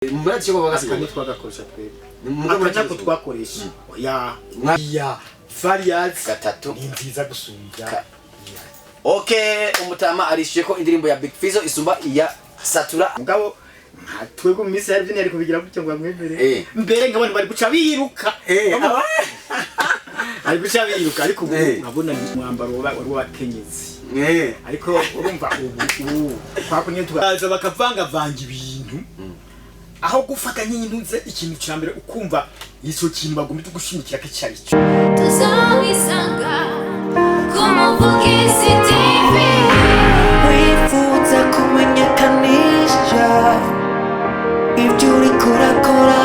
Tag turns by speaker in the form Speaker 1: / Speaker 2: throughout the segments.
Speaker 1: Muraje ko bagasiga
Speaker 2: ni twagakoresha twebwe akaja ko twakoresha ya variants
Speaker 1: gatatu
Speaker 2: ni nziza gusumba.
Speaker 1: Okay, umutama arishiye ko indirimbo ya Big Fizzo isumba iya Satura.
Speaker 2: Mugabo twebwe mu misi yari ari kubigira gutyo ngo amwemere. Mbere nkabone bari guca biruka. Ari guca biruka ariko nkabona mwambaro w'abakenyezi. Ariko urumva ubu kwakunye tugaza bakavanga vanga ibintu. Aho gufata nyinduze ikintu cyambere ukumva ico kintu bagomba tugushimikira kicari cyo.
Speaker 3: Tuzawisanga kumuvuga SFA-TV.
Speaker 4: Wifuza kumenyekanisha ibyo uriko urakora,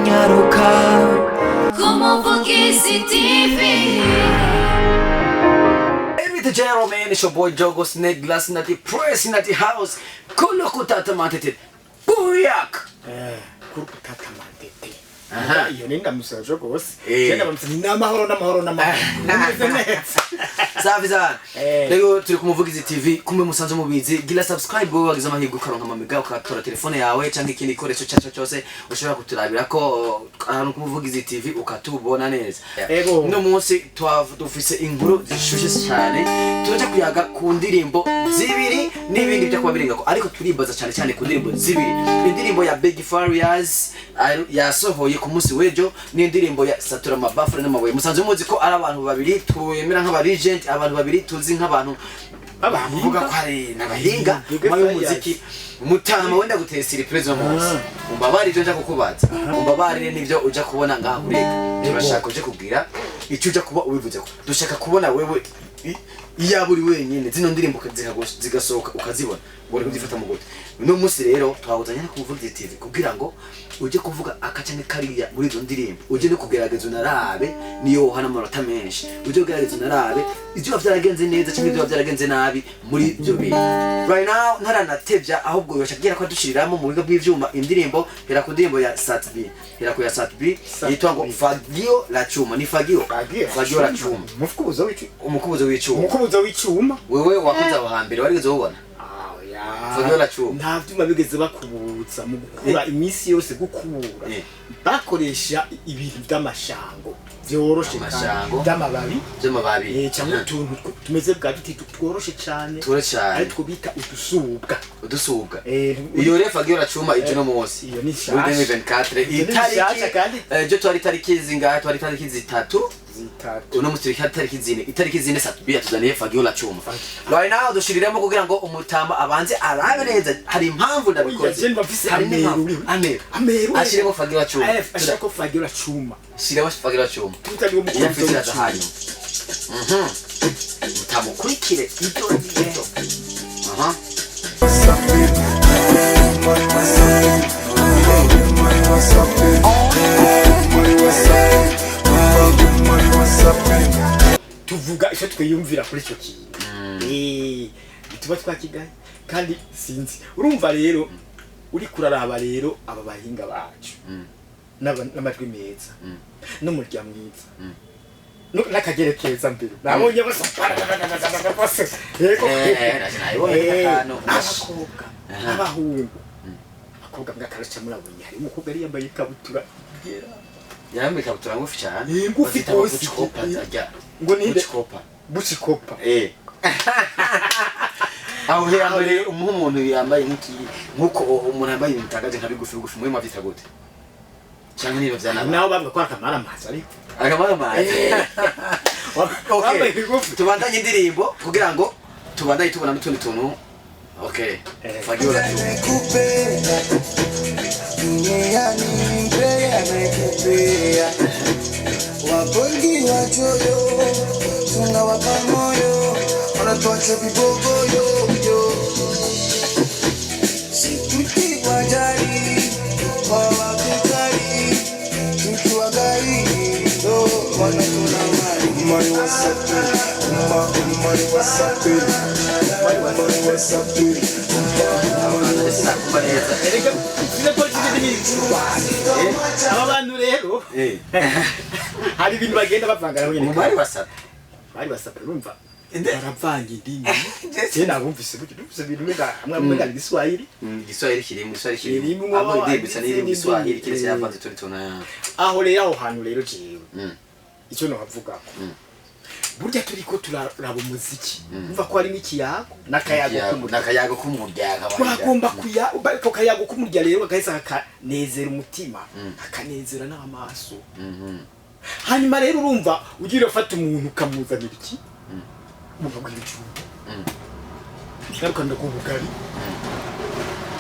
Speaker 4: nyaruka
Speaker 3: kumuvuga SFA-TV.
Speaker 1: The gentleman is your boy Jogo Snake Glass Nati Press Nati House. Kulo kutata matete. Buyak.
Speaker 2: Kurukutata matete. Iyo ninda musaje gose. Cyenda bamutse n'amahoro.
Speaker 1: Saviza. Lego turi kumuvugiza TV kumbe musanze mubizi. Gira subscribe bo wagize amahirwe ukaronka amamega ukatora telefone yawe cyangwa ikindi gikoresho cyacu cyose ushobora kuturabira ko ahantu kumuvugiza TV ukatubona neza. No munsi dufise inkuru zishushe cyane. Turaje kuyaga ku ndirimbo zibiri n'ibindi byo kubabiringa ko ariko turibaza cyane ku ndirimbo zibiri. Indirimbo ya Big Farious yasohoye ku munsi wejo n'indirimbo ya Satura Mabafure n'amabuye. Musanze muzi ko ari abantu babiri twemera nk'aba legend, abantu babiri tuzi nk'abantu bavuga ko ari nabahinga mu muziki. Mutama wenda gutera surprise umunsi. Umbabari ivyo nja kukubaza. Umbabari nivyo uja kubona ngaha kureka. Turashaka uje kubwira icyo uja kuba ubivuze ko. Dushaka kubona wewe iyaburi wenyine zino ndirimbo zigasohoka ukazibona bori kuzifata mu gute. No munsi rero twabuzanye no kuvuga TV kugira ngo uje kuvuga akacane kariya muri izo ndirimbo uje no kugerageza unarabe niyo hana amanota menshi uje kugerageza unarabe ivyo byaragenze neza cyangwa ivyo byaragenze nabi muri ibyo bintu. Right now ntaranatevya ahubwo yashakira ko dushiriramo mu bigo bw'ivyuma indirimbo hera ku ndirimbo ya SFA-TV ya SFA-TV yitwa ngo fagio la chuma. Ni fagio la chuma umukubuzo w'icuma wewe wakunze aho hambere warigeze ubona fagio la chuma
Speaker 2: nta vyuma bigeze bakubutsa mu gukura imisi yose gukura bakoresha ibintu by'amashango byoroshe by'amababi cyangwa utuntu tumeze bwa biti tworoshe cyane ari twubita udusubwa
Speaker 1: iyo rero fagio la chuma ije no munsi
Speaker 2: iyo ni shasha
Speaker 1: 2024 je twari tariki zingahe twari tariki zitatu uno musiri itariki zine Satubia tuzaniye fagio la chuma. Right now dushiriramo kugira ngo umutama abanze arabe neza hari impamvu ndabikoze. Hari ameru ashiremo fagio la chuma.
Speaker 2: Ashirako fagio la chuma.
Speaker 1: Shiramo fagio la chuma.
Speaker 2: Tutaliwo mu
Speaker 1: cyumba cyahanyu. Mutamo kurikire ito.
Speaker 2: tuvuga icyo twiyumvira kuri cyo kintu bituba twakigaye kandi sinzi urumva rero uri kuraraba rero aba bahinga bacu n'amajwi meza no murya mwiza n'akagerekeza mbere nabonye bose yego abahungu abakobwa mwakaracha murabonye hari umukobwa ari yambaye ikabutura
Speaker 1: yambaye ikabutura ngufi cyane
Speaker 2: ngufi kose ngo ninde bucikopa
Speaker 1: aho yambaye umuntu yambaye nkuko umuntu yambaye imutagaje nka bigufi muri mavita gute cyangwa niba byana
Speaker 2: naho bavuga ko akamara amazi ariko
Speaker 1: okay tubandanye indirimbo kugira ngo tubandanye tubona n'utundi tuntu. Okay, fagio la chuma.
Speaker 5: Wapongi wachoyo, tunga wapamoyo, wanatuache vibogo yo. Situti wajali, wawakutali, tukiwa gari, do wanatuna mali. Umari wasapiri, umari wasapiri, umari wasapiri.
Speaker 2: Abantu rero hari ibintu bagenda bavangana
Speaker 1: nyine bari basapa
Speaker 2: urumva baravanga indimi je nabumvise gutyo bumvise ibintu mega amwe igiswahili
Speaker 1: igiswahili kirimo
Speaker 2: Kirimo,
Speaker 1: abo indirimbo isa n'iri mu
Speaker 2: izindi
Speaker 1: giswahili
Speaker 2: ndimi,
Speaker 1: kiretse yavanze turi tuna
Speaker 2: aho rero aho hantu rero jewe icyo nohavuga ko burya turiko turaraba umuziki umva ko ari n'ikiyago
Speaker 1: nakayago k'umuryango
Speaker 2: bagomba kuya bariko kayago k'umurya rero bagaheza akanezera umutima akanezera n'amaso hanyuma rero urumva ugira ufata umuntu ukamuzanira iki umugabo w'ibijumba garuka ndakubugari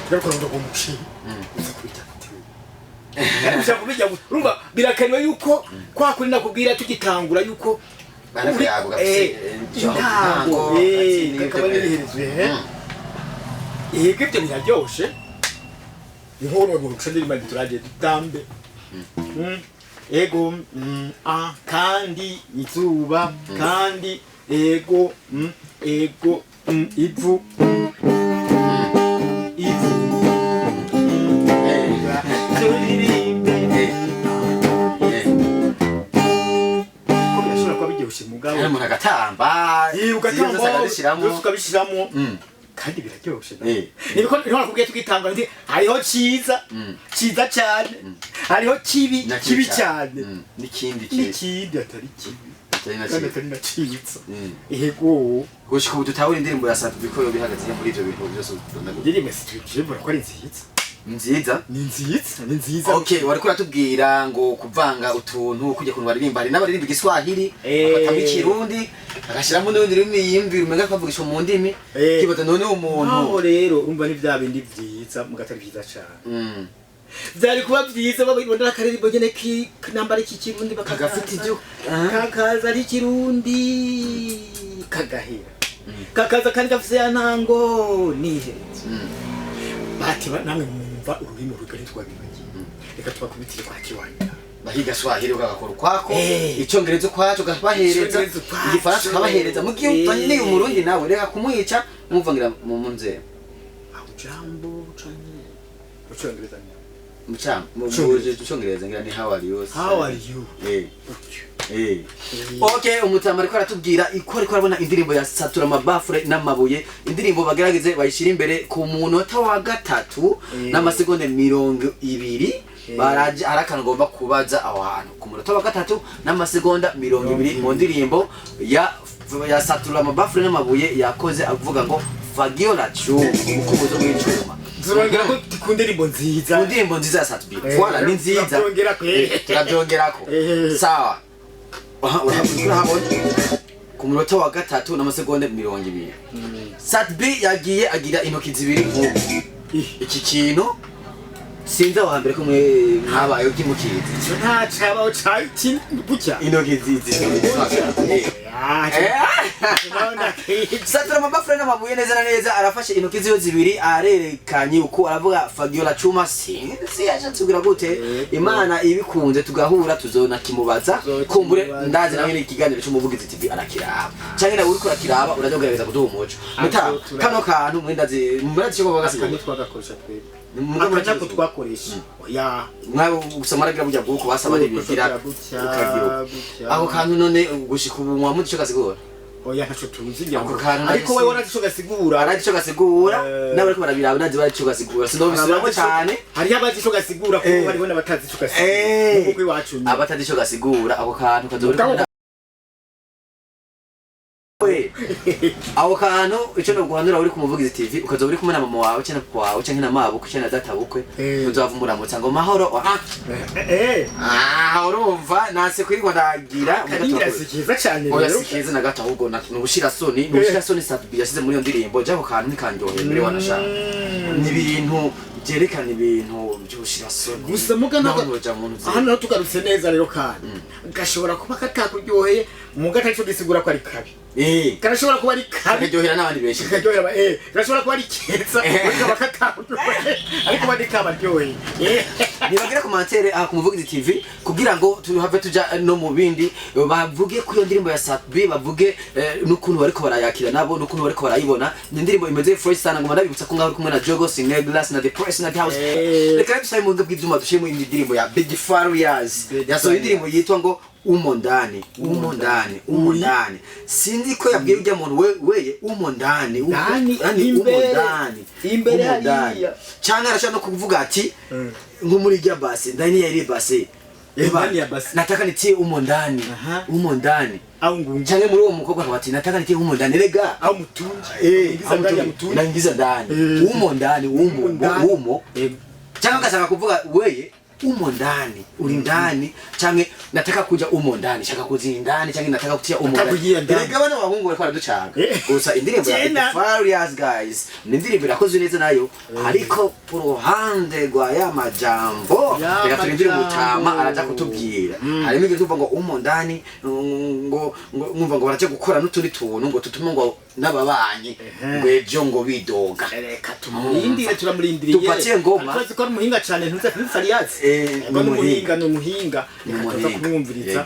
Speaker 2: garuka ndakumushiri uza kubita Nshaka kubijya urumva birakaniwe yuko kwa kuri nakubwira tugitangura yuko
Speaker 1: nakayago gafite
Speaker 2: intango kakaba niherezwe ibyo biraryoshe inkuru mu rucende rimwe turagiye dutambe ego kandi izuba kandi ego ivu
Speaker 1: mugabo umuntu agatamba
Speaker 2: ukabishiramo kandi biraryoshe niko nakubwiye tugitanga ndi hariho ciza cyane hariho kibi cyane n'ikindi atari kibi atari na ciza yego
Speaker 1: gushika ubu tutahura indirimbo ya SFA-TV ko yo bihagaze muri ivyo bintu byose udondaguye
Speaker 2: indirimbo SFA-TV ko ari nziza
Speaker 1: ni nziza okay wariko uratubwira ngo kuvanga utuntu kujya kuntu baririmba hari n'abaririmba igiswahili bakatanga ikirundi agashiramo n'undi rurimi yimvira umenga kavugisha mu ndimi kibaza none umuntu
Speaker 2: aho rero umva ni bya bindi byiza mugatari byiza cyane byari kuba byiza babibonera akaririmbo nyene ki nambara iki kirundi bakagafite ibyo kakaza ari kirundi kagahera kakaza kandi gafise ya ntango nihenze bati namwe mwumva ururimi rugari twabibagiye reka twakubitire kwa kiwanya
Speaker 1: bahiga swahili ugakora kwako icyongereza kwacu gabahereza igifaransa kabahereza mu gihe utanye umurundi nawe reka kumuhica mumvangira mu munze
Speaker 2: aho jambo canye ucyongereza
Speaker 1: mucyongereza ngira ni how are you
Speaker 2: okay
Speaker 1: umutama ariko aratubwira iko ariko arabona indirimbo ya satura amabafure n'amabuye indirimbo bagerageze bayishira imbere ku munota wa gatatu n'amasegonda 20 baraje arakana ngomba kubaza aho hantu ku munota wa gatatu n'amasegonda 20 mu ndirimbo ya satura amabafure n'amabuye yakoze avuga ngo fagio la chuma ukubuzo w'icuma
Speaker 2: turongera ko kundirimbo nziza
Speaker 1: ya SFA-TV voilà ni nziza turabyongerako sawa urahabona ku munota wa gatatu n'amasegonda 20 SFA-TV yagiye agira intoki zibiri iki kintu sinza wa mbere kumwe nkabaye ukimukiza
Speaker 2: cyo nta cabaho cyati bucya
Speaker 1: intoki zibiri satura amabafure n'amabuye neza arafashe intoki ziwe zibiri arerekanye uko aravuga fagio la chuma si yashatse kugira gute imana ibikunze tugahura tuzona kimubaza kumbure ndazi nawe ikiganiro cy'umuvugizi TV arakiraba cyangwa nawe uri kurakiraba urazogerageza kuduha umuco kano kantu mwendazi murazi cyo bagasi
Speaker 2: kandi twagakoresha twebwe akaja ko twakoresha ya
Speaker 1: mwawe usamaragira bujya bwuko basaba ribigira ukagira aho kantu none gushika ubu mwa muco gasigura
Speaker 2: oya ntaco tuzingira
Speaker 1: ako kantu
Speaker 2: ariko wewe waragico gasigura
Speaker 1: aragico gasigura nawe ariko barabiraba nazi baragico gasigura sinobisubiramo cyane
Speaker 2: hari abagico gasigura ko bari bona batazi ico gasigura kuko iwacu
Speaker 1: abatazi ico gasigura ako kantu kazobira aho kantu icyo no guhanura uri kumuvugiza TV ukazoba uri kumwe na mama wawe cyane papa wawe cyane na mabukwe cyane na data bukwe uzava muramutsa ngo mahoro urumva nase kwirirwa ndagira
Speaker 2: mugatora sikiza cyane
Speaker 1: rero sikiza na gato ahubwo nubushira soni SFA-TV yasize muri iyo ndirimbo jabo kantu nikanjohe mbere wanashaka ni ibintu byerekana ibintu by'ubushira soni
Speaker 2: gusa mugana hano tugarutse neza rero kandi gashobora kuba katakuryoheye mugata cyo gisigura ko ari kabi karashobora kuba ari kabi
Speaker 1: karyohera n'abandi benshi
Speaker 2: karyohera karashobora kuba ari keza ukaba katakuryoheye ariko bandi kabaryoheye
Speaker 1: nibagira commentaire ku muvugizi TV kugira ngo tuhave tuja no mu bindi bavuge ku iyo ndirimbo ya SFA-TV bavuge n'ukuntu bariko barayakira nabo n'ukuntu bariko barayibona ni indirimbo imeze fresh sana ngo ndabibutsa ko ngaho kumwe na Jogo Singer Glass na The Press na House reka tusaye mu bw'ibyuma dushye mu indirimbo ya Big Farias yasohoye indirimbo yitwa ngo umo ndani sinzi ko yabwiye ujya muntu weye umo ndani
Speaker 2: imbere hariya
Speaker 1: cyangwa arashaka no kuvuga ati nko muri rya base ndani yari base nataka nitie umo ndani
Speaker 2: au ngungu
Speaker 1: cyangwa muri uwo mukobwa bati nataka nitie umo ndani rega
Speaker 2: au mutunji
Speaker 1: naingiza ndani umo ndani umo cyangwa kasanga kuvuga weye umo ndani uri ndani canke nataka kuja umo ndani shaka kuzi ndani canke nataka kutia umo ndani rega bana bahungu bariko baraducanga gusa indirimbo ya Farious guys ni indirimbo irakozwe neza nayo ariko ku ruhande rwa ya majambo reka turindire umutama araza kutubwira harimo ibyo tuvuga ngo umo ndani ngo mwumva ngo baraje gukora n'utundi tuntu ngo tutume ngo n'ababanyi ngo ejo ngo bidoga
Speaker 2: reka tumurindire turamurindiriye
Speaker 1: tupatie ngoma
Speaker 2: twazi ko muhinga cyane ntuze kuri Farious umuhinga akaza kumwumviriza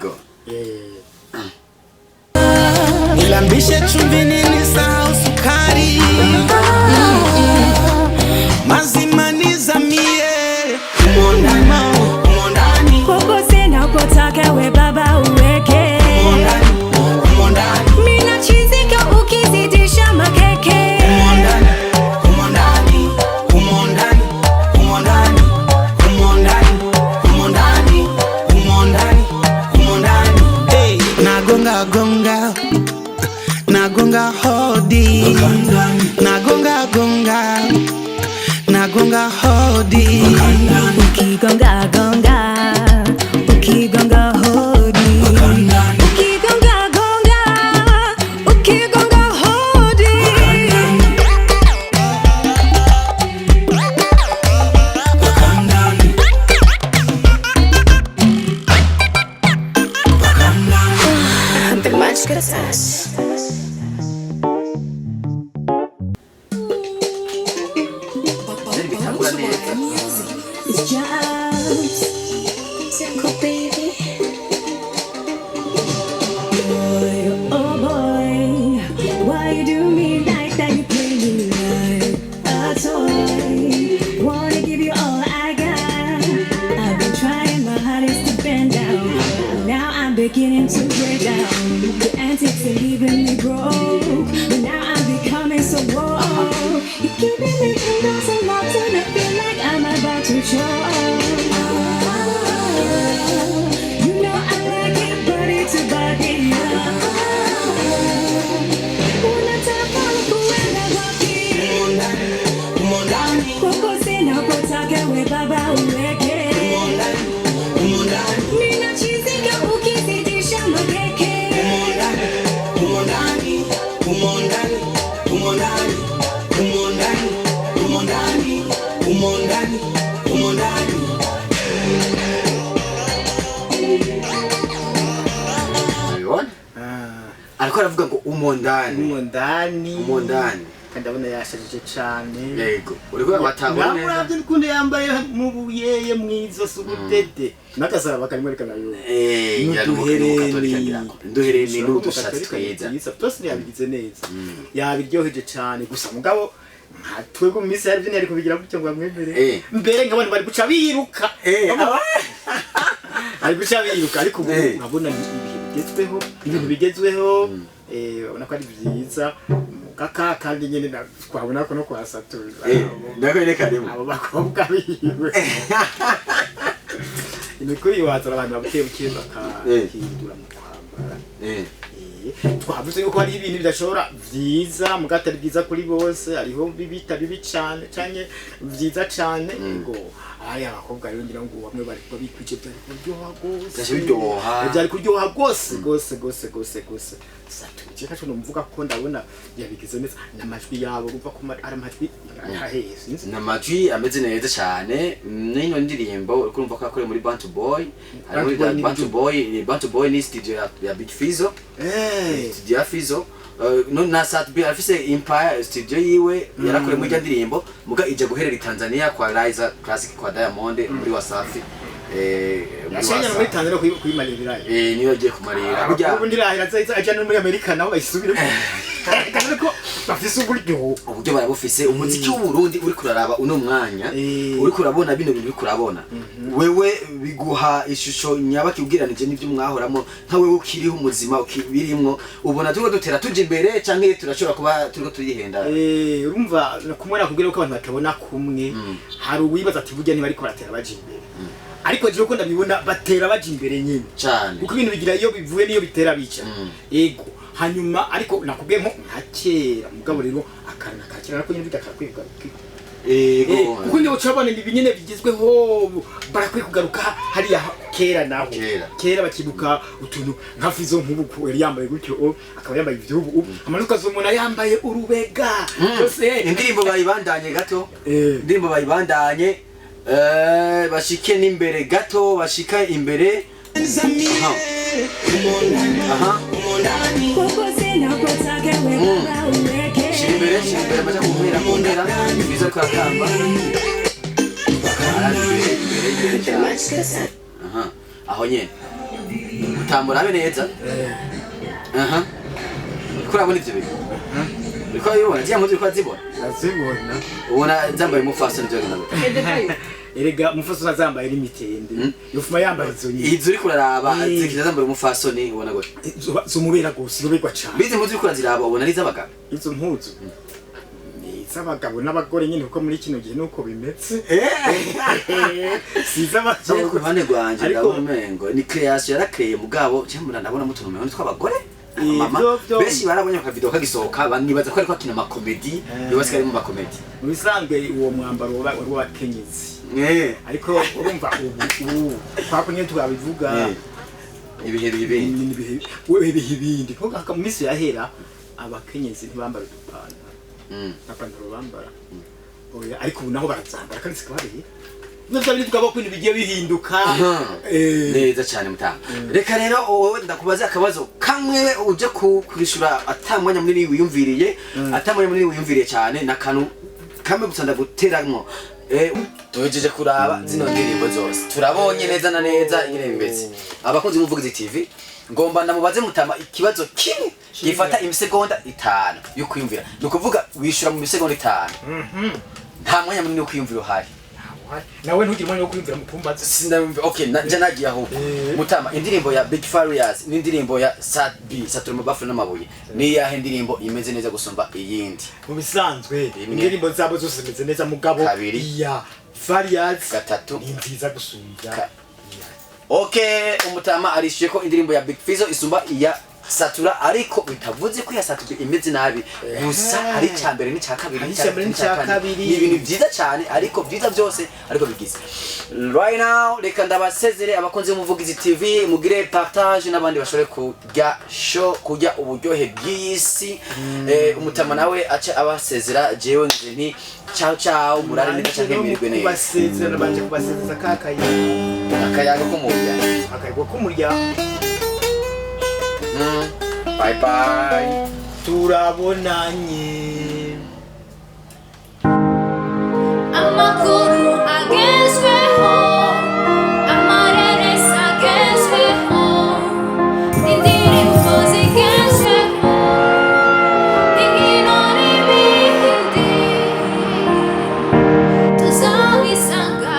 Speaker 4: nilambishe chumvi nilisahau sukari mazima nizamie umondani
Speaker 6: popote napotaka we baba uweke umondani mina chizika ukizidisha makeke
Speaker 4: nagonga hodi nagonga hodi
Speaker 6: ukigonga hodi ukigonga hodi beginning to break down. The antics are leaving me broke, but now I'm becoming so woke. You're keeping me in those knots and I feel like I'm about to choke. You know I like it body to body. Una tapa kuenda wapi? Koko sina kutaka we baba uweke. Mina chizika ukizidisha makeke.
Speaker 1: ariko aravuga ngo umondani
Speaker 2: kandi abona yashajije cyane
Speaker 1: yego uriko batangwa neza
Speaker 2: nabwo ukunde yambaye mu buyeye mwizo subutete nakasaba bakamwerekana yo
Speaker 1: nduhereni n'udushatsi twiza
Speaker 2: byose yabigize neza yabiryoheje cyane gusa mugabo twego mu minsi yari byari kubigira gutyo ngo bamwemere mbere nk'abantu bari guca biruka ari guca biruka ariko urabona ibintu bigezweho ubona ko ari byiza kaka kandi nyene twabona ko no kwasatura
Speaker 1: ndakwerekanemo
Speaker 2: abo bakobwa biwe imikuri wazara abantu babukebuke bakahindura mu kwambara twavuze yuko hari ibintu bidashobora vyiza mugatari byiza kuri bose ariho bibita bibi cyane cyane vyiza cyane ngo aya abakobwa rero ngira ngo bamwe bari bikwije byari kuryoha gose satuje cyo numvuga ko ndabona yabigize neza namajwi yabo umva ko ari amajwi ahaheze
Speaker 1: namajwi ameze neza cyane n'ino ndirimbo urumva ko akore muri Bantu Boy ari muri Bantu Boy ni studio ya Big Fizzo studio ya Fizzo no na SFA-TV afise Empire studio yiwe yarakore muri ndirimbo muga ije guherera Tanzania kwa Liza Classic kwa Diamond muri Wasafi
Speaker 2: yashanya muri Tanzania kuyimarira
Speaker 1: niyo agiye kumarira
Speaker 2: burya ubundi rahira aza ajana muri America naho bayisubire kandi ko bafise uburyo
Speaker 1: barabufise umuziki w'Uburundi uri kuraraba uno mwanya uri kurabona bino bintu uri kurabona wewe biguha ishusho nyabaki ubwiranije n'ibyo mwahoramo nka wewe ukiriho umuzima ukibirimwo ubona turiko dutera tuje imbere canke turashobora kuba turiko turihenda
Speaker 2: urumva kumwe nakubwira ko abantu batabona kumwe hari uwibaza ati burya niba ariko baratera baje imbere ariko je ko ndabibona batera baje imbere nyine
Speaker 1: cyane
Speaker 2: kuko ibintu bigira iyo bivuye niyo bitera bica ego hanyuma ariko nakubwiye nko nkakera mugabo rero akana kakera nako nyine bidakakwiga kuko ndiho cyabana ibi nyine bigezweho barakwiye kugaruka hariya kera naho kera bakibuka utuntu nka Fizo nk'ubu yari yambaye gutyo akaba yambaye ivyubu amanuka z'umuntu yambaye urubega byose
Speaker 1: indirimbo bayibandanye gato indirimbo bayibandanye bashike n'imbere gato bashika imbere shimbere baje kumera kondera bizo kwa kamba aho nyene utamburabe neza kurabona ivyo bintu Uriko yibona ziya muzi ko zibona
Speaker 2: azibona
Speaker 1: ubona zambaye umufasoni byo genda
Speaker 2: erega umufasoni azambaye n'imitende yofuma yambaye izo nyine
Speaker 1: izo uri kuraraba zikiza zambaye umufasoni ubona gute
Speaker 2: zo mubera gose robegwa cyane
Speaker 1: bizi muzi ko ziraba ubona ari zabagabo
Speaker 2: izo mpuzu z'abagabo n'abagore nyine kuko muri kino gihe nuko bimetse
Speaker 1: sizabagabo ku bane gwanje ndabona mengo ni creation yarakreye mugabo cyangwa ndabona mutuntu mwe tw'abagore mama beshi barabonye ka video kagisohoka banibaza ko ariko akina ma comedy yobasika ari mu ma comedy
Speaker 2: mubisanzwe uwo mwambaro w'abakenyezi ariko urumva ubu twakunye tugabivuga
Speaker 1: ibihe
Speaker 2: bibindi ko mu minsi yahera abakenyezi ntibambara apantaro bambara ariko ubu naho barazambara kandi sikabariye navyo bindi twaba kwindi bigiye bihinduka
Speaker 1: neza cyane mutanga reka rero wowe ndakubaza akabazo kamwe uje kwishura atamwanya munini wiyumviriye atamwanya munini wiyumviriye cyane nakanu kamwe gusanda guteramwo tuhejeje kuraba zino ndirimbo zose turabonye neza na neza irembetse abakunzi b'umuvugizi TV ngomba ndamubaze mutama ikibazo kimwe gifata imisegonda 5 yo kwiyumvira nukuvuga wishura mu misegonda 5 nta mwanya munini wo kwiyumvira uhari
Speaker 2: nawe ntugire umwanya wo kwiyumvira mu kumbaza
Speaker 1: sindamva okay nje nagiye aho mutama indirimbo ya Big Farious n'indirimbo ya Sad B Saturmo Bafu n'amabuye ni yahe indirimbo imeze neza gusumba iyindi
Speaker 2: mu bisanzwe indirimbo zabo zose zimeze neza mugabo ya Farious
Speaker 1: gatatu
Speaker 2: ni nziza gusumbya
Speaker 1: okay umutama arishiye ko indirimbo ya Big Fizzo isumba iya Satura ariko bitavuze ko ya Satura imeze nabi gusa ari cyambere ni cyakabiri ni ibintu byiza cyane ariko byiza byose ariko bigize right now reka ndabasezere abakunzi b'umuvugizi TV mugire partage n'abandi bashore kujya show kujya uburyohe bw'isi umutama nawe aca abasezera jewe nze nti ciao ciao murare neza cyane mirwe neza
Speaker 2: basezera banje kubasezeza
Speaker 1: akayaga ko murya bye bye
Speaker 2: turabonanye
Speaker 3: amakuru agezweho amareresi agezweho indirimbo zigezweho inkino n'ibindi tuzabisanga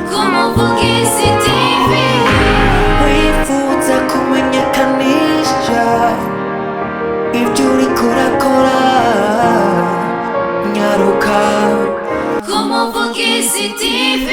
Speaker 3: ku Muvugizi TV
Speaker 4: wifuza kumenyekanisha ibyo uri kurakora nyaruka
Speaker 3: ku Muvugizi TV